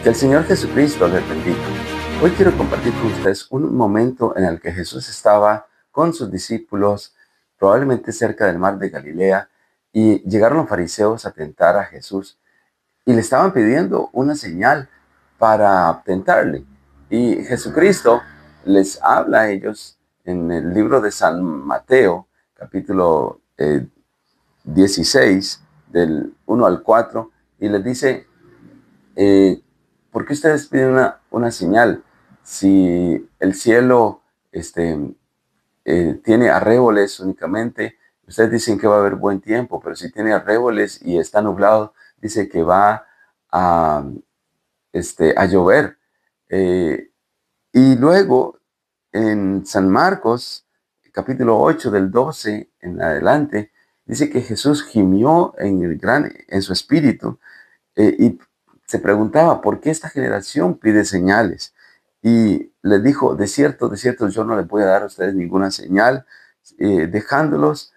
Que el Señor Jesucristo les bendiga. Hoy quiero compartir con ustedes un momento en el que Jesús estaba con sus discípulos, probablemente cerca del mar de Galilea, y llegaron los fariseos a tentar a Jesús y le estaban pidiendo una señal para tentarle. Y Jesucristo les habla a ellos en el libro de San Mateo, capítulo 16, del 1 al 4, y les dice, ¿por qué ustedes piden una señal? Si el cielo tiene arréboles únicamente, ustedes dicen que va a haber buen tiempo, pero si tiene arréboles y está nublado, dice que va a, a llover. Eh, y luego en San Marcos, capítulo 8 del 12 en adelante, dice que Jesús gimió en su espíritu y se preguntaba, ¿por qué esta generación pide señales? Y les dijo, de cierto, yo no les voy a dar a ustedes ninguna señal. Dejándolos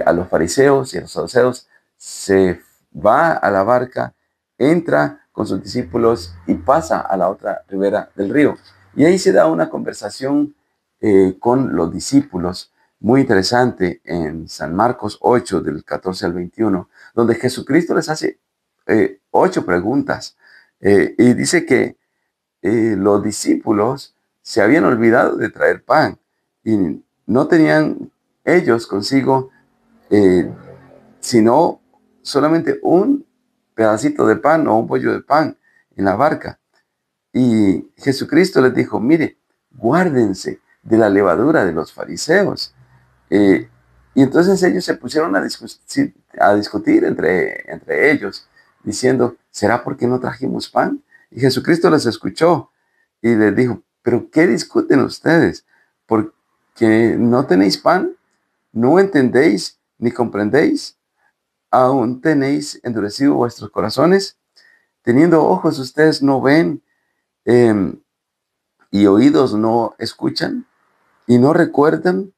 a los fariseos y a los saduceos, se va a la barca, entra con sus discípulos y pasa a la otra ribera del río. Y ahí se da una conversación con los discípulos muy interesante en San Marcos 8, del 14 al 21, donde Jesucristo les hace 8 preguntas. Y dice que los discípulos se habían olvidado de traer pan y no tenían ellos consigo eh, sino solamente un pedacito de pan o un bollo de pan en la barca. Y Jesucristo les dijo, mire, guárdense de la levadura de los fariseos. Eh, y entonces ellos se pusieron a discutir entre ellos, diciendo, ¿será porque no trajimos pan? Y Jesucristo les escuchó y les dijo, ¿pero qué discuten ustedes? ¿Porque no tenéis pan? ¿No entendéis ni comprendéis? ¿Aún tenéis endurecido vuestros corazones? Teniendo ojos ustedes no ven, em, y oídos no escuchan y no recuerdan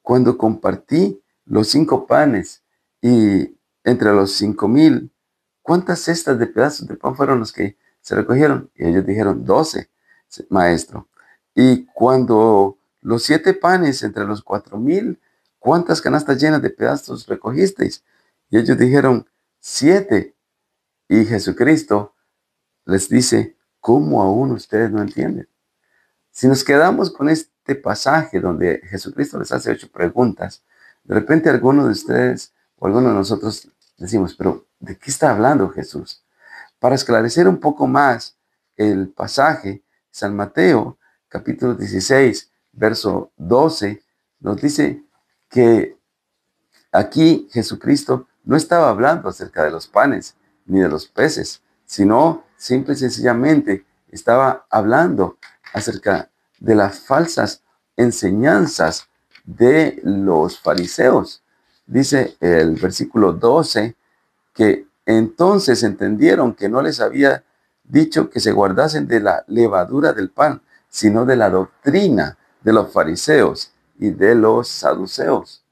cuando compartí los 5 panes y entre los 5,000, ¿cuántas cestas de pedazos de pan fueron los que se recogieron? Y ellos dijeron, 12, maestro. Y cuando los 7 panes entre los 4,000, ¿cuántas canastas llenas de pedazos recogisteis? Y ellos dijeron, 7. Y Jesucristo les dice, ¿cómo aún ustedes no entienden? Si nos quedamos con este pasaje donde Jesucristo les hace 8 preguntas, de repente alguno de ustedes o alguno de nosotros decimos, pero ¿de qué está hablando Jesús? Para esclarecer un poco más el pasaje, San Mateo, capítulo 16, verso 12, nos dice que aquí Jesucristo no estaba hablando acerca de los panes ni de los peces, sino simple y sencillamente estaba hablando acerca de las falsas enseñanzas de los fariseos. Dice el versículo 12 que entonces entendieron que no les había dicho que se guardasen de la levadura del pan, sino de la doctrina de los fariseos y de los saduceos.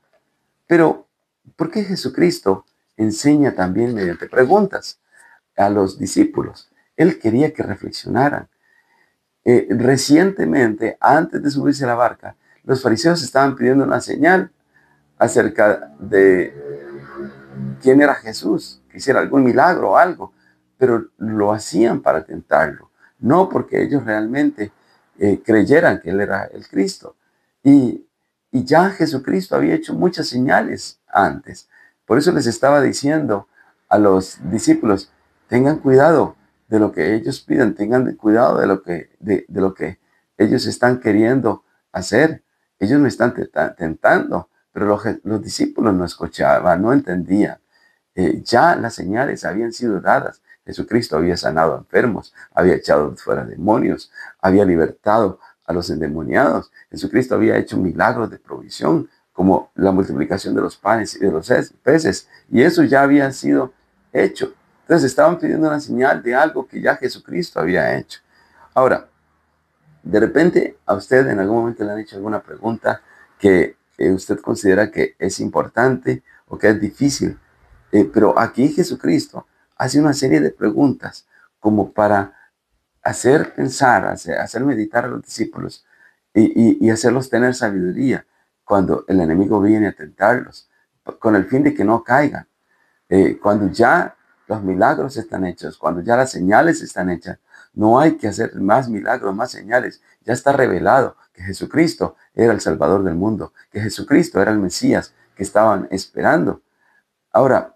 Pero, ¿por qué Jesucristo enseña también mediante preguntas a los discípulos? Él quería que reflexionaran. Recientemente, antes de subirse a la barca, los fariseos estaban pidiendo una señal acerca de quién era Jesús, que hiciera algún milagro o algo, pero lo hacían para tentarlo, no porque ellos realmente creyeran que Él era el Cristo. Y, y ya Jesucristo había hecho muchas señales antes. Por eso les estaba diciendo a los discípulos, tengan cuidado de lo que ellos piden, tengan cuidado de lo que ellos están queriendo hacer. Ellos me están tentando, pero los discípulos no escuchaban, no entendían. Ya las señales habían sido dadas. Jesucristo había sanado a enfermos, había echado fuera demonios, había libertado a los endemoniados. Jesucristo había hecho milagros de provisión, como la multiplicación de los panes y de los peces, y eso ya había sido hecho. Entonces estaban pidiendo una señal de algo que ya Jesucristo había hecho. Ahora, de repente a usted en algún momento le han hecho alguna pregunta que usted considera que es importante o que es difícil. Pero aquí Jesucristo hace una serie de preguntas como para hacer pensar, hacer meditar a los discípulos y hacerlos tener sabiduría cuando el enemigo viene a tentarlos, con el fin de que no caigan. Cuando ya los milagros están hechos, cuando ya las señales están hechas, no hay que hacer más milagros, más señales. Ya está revelado que Jesucristo era el Salvador del mundo, que Jesucristo era el Mesías que estaban esperando. Ahora,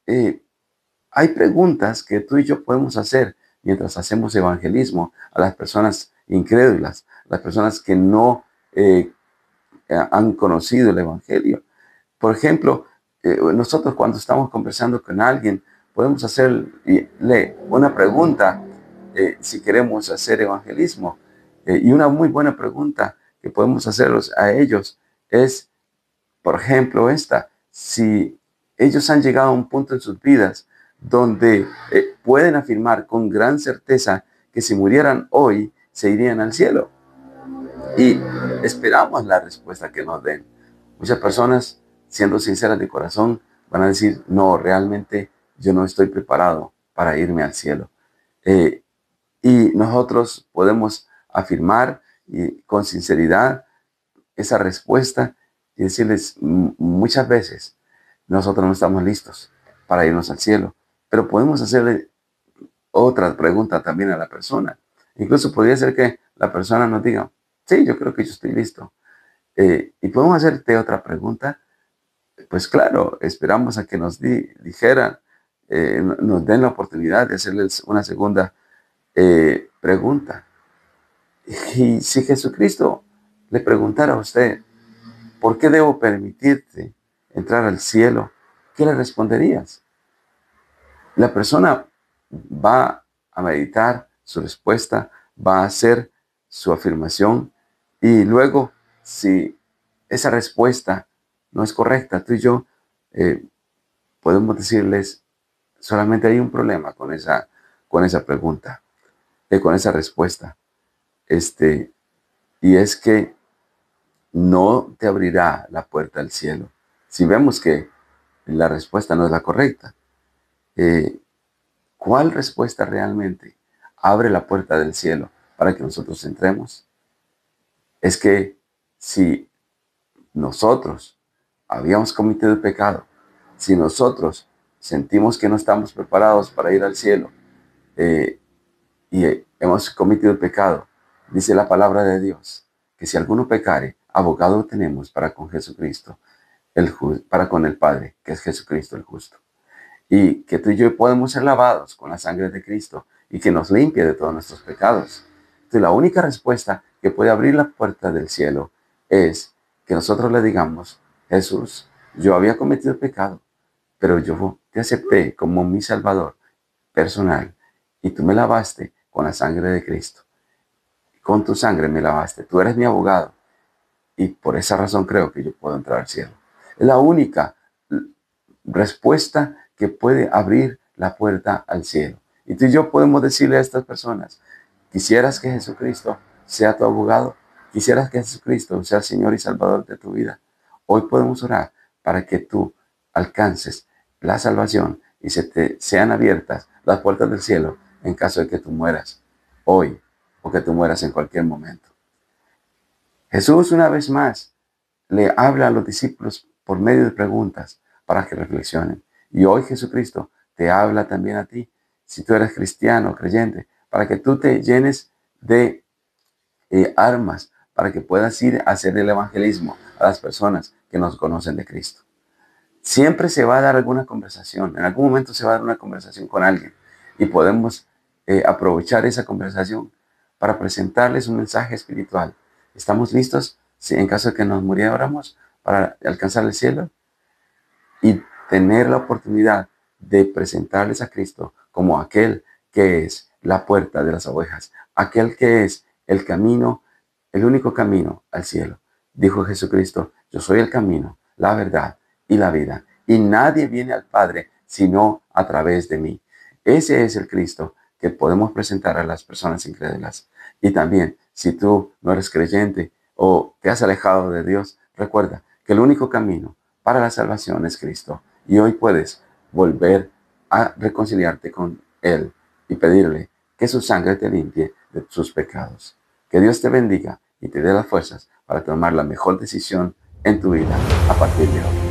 hay preguntas que tú y yo podemos hacer mientras hacemos evangelismo a las personas incrédulas, las personas que no han conocido el Evangelio. Por ejemplo, nosotros cuando estamos conversando con alguien, podemos hacerle una pregunta si queremos hacer evangelismo. Y una muy buena pregunta que podemos hacerlos a ellos es, por ejemplo, si ellos han llegado a un punto en sus vidas donde pueden afirmar con gran certeza que si murieran hoy, se irían al cielo. Y esperamos la respuesta que nos den. Muchas personas, siendo sinceras de corazón, van a decir, no, realmente yo no estoy preparado para irme al cielo. Y nosotros podemos afirmar con sinceridad esa respuesta y decirles muchas veces, nosotros no estamos listos para irnos al cielo, pero podemos hacerle otra pregunta también a la persona. Incluso podría ser que la persona nos diga, sí, yo creo que yo estoy listo. Y podemos hacerte otra pregunta. Pues claro, esperamos a que nos dijeran, nos den la oportunidad de hacerles una segunda pregunta. Y si Jesucristo le preguntara a usted, ¿por qué debo permitirte entrar al cielo? ¿Qué le responderías? La persona va a meditar su respuesta, va a hacer su afirmación y luego, si esa respuesta no es correcta, tú y yo podemos decirles, solamente hay un problema con esa pregunta, con esa respuesta. Y es que no te abrirá la puerta al cielo. Si vemos que la respuesta no es la correcta, ¿cuál respuesta realmente abre la puerta del cielo para que nosotros entremos? Es que si nosotros habíamos cometido el pecado, si nosotros sentimos que no estamos preparados para ir al cielo y hemos cometido el pecado, dice la palabra de Dios, que si alguno pecare, abogado tenemos para con Jesucristo, para con el Padre, que es Jesucristo el justo. Y que tú y yo podemos ser lavados con la sangre de Cristo y que nos limpie de todos nuestros pecados. Entonces, la única respuesta que puede abrir la puerta del cielo es que nosotros le digamos, Jesús, yo había cometido pecado, pero yo te acepté como mi Salvador personal y tú me lavaste con la sangre de Cristo. Con tu sangre me lavaste, tú eres mi abogado y por esa razón creo que yo puedo entrar al cielo. Es la única respuesta que puede abrir la puerta al cielo. Y tú y yo podemos decirle a estas personas, quisieras que Jesucristo sea tu abogado, quisieras que Jesucristo sea el Señor y Salvador de tu vida. Hoy podemos orar para que tú alcances la salvación y sean abiertas las puertas del cielo en caso de que tú mueras hoy o que tú mueras en cualquier momento. Jesús una vez más le habla a los discípulos por medio de preguntas para que reflexionen. Y hoy Jesucristo te habla también a ti, si tú eres cristiano, creyente, para que tú te llenes de armas, para que puedas ir a hacer el evangelismo a las personas que nos conocen de Cristo. Siempre se va a dar alguna conversación, en algún momento se va a dar una conversación con alguien y podemos aprovechar esa conversación para presentarles un mensaje espiritual. ¿Estamos listos si en caso de que nos muriéramos para alcanzar el cielo? Y tener la oportunidad de presentarles a Cristo como aquel que es la puerta de las ovejas, aquel que es el camino, el único camino al cielo. Dijo Jesucristo, yo soy el camino, la verdad y la vida, y nadie viene al Padre sino a través de mí. Ese es el Cristo que podemos presentar a las personas incrédulas. Y también, si tú no eres creyente o te has alejado de Dios, recuerda que el único camino para la salvación es Cristo. Y hoy puedes volver a reconciliarte con Él y pedirle que su sangre te limpie de sus pecados. Que Dios te bendiga y te dé las fuerzas para tomar la mejor decisión en tu vida a partir de hoy.